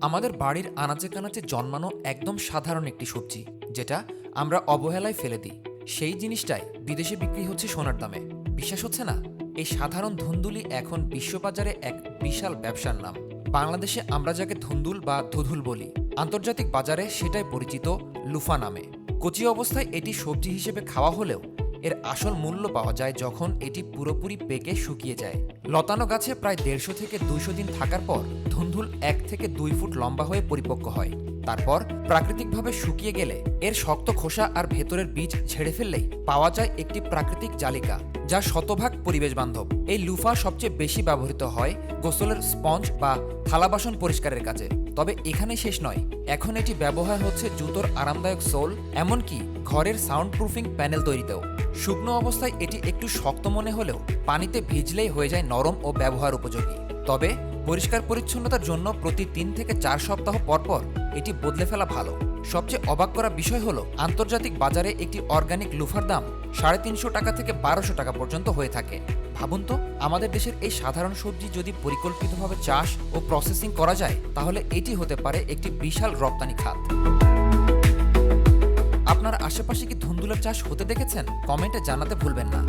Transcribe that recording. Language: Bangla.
আমাদের বাড়ির আনাচে কানাচে জন্মানো একদম সাধারণ একটি সবজি, যেটা আমরা অবহেলায় ফেলে দিই। সেই জিনিসটাই বিদেশে বিক্রি হচ্ছে সোনার দামে। বিশ্বাস হচ্ছে না? এই সাধারণ ধুন্দুলি এখন বিশ্ববাজারে এক বিশাল ব্যবসার নাম। বাংলাদেশে আমরা যাকে ধুন্দুল বা ধুধুল বলি, আন্তর্জাতিক বাজারে সেটাই পরিচিত লুফা নামে। কচি অবস্থায় এটি সবজি হিসেবে খাওয়া হলেও এর আসল মূল্য পাওয়া যায় যখন এটি পুরোপুরি পেকে শুকিয়ে যায়। লতানো গাছে প্রায় 150 থেকে 200 দিন থাকার পর ধুন্দুল 1 থেকে 2 ফুট লম্বা হয়ে পরিপক্ক হয়। তারপর প্রাকৃতিকভাবে শুকিয়ে গেলে এর শক্ত খোসা আর ভেতরের বীজ ঝেড়ে ফেললেই পাওয়া যায় একটি প্রাকৃতিক জালিকা, যা শতভাগ পরিবেশ বান্ধব। এই লুফা সবচেয়ে বেশি ব্যবহৃত হয় গোসলের স্পঞ্জ বা থালা বাসন পরিষ্কারের কাজে। তবে এখানে শেষ নয়, এখন এটি ব্যবহার হচ্ছে জুতোর আরামদায়ক সোল, এমনকি ঘরের সাউন্ড প্রুফিং প্যানেল তৈরিতেও। শুকনো অবস্থায় এটি একটু শক্ত মনে হলেও পানিতে ভিজলেই হয়ে যায় নরম ও ব্যবহার উপযোগী। তবে পরিষ্কার পরিচ্ছন্নতার জন্য প্রতি 3 থেকে 4 সপ্তাহ পরপর এটি বদলে ফেলা ভালো। সবচেয়ে অবাক করা বিষয় হলো, আন্তর্জাতিক বাজারে একটি অর্গানিক লুফার দাম 350 টাকা থেকে 1200 টাকা পর্যন্ত হয়ে থাকে। ভাবুন তো, আমাদের দেশের এই সাধারণ সবজি যদি পরিকল্পিতভাবে চাষ ও প্রসেসিং করা যায়, তাহলে এটি হতে পারে একটি বিশাল রপ্তানি খাত। আপনার আশেপাশে কি ধুন্দুলের চাষ হতে দেখেছেন? কমেন্টে জানাতে ভুলবেন না।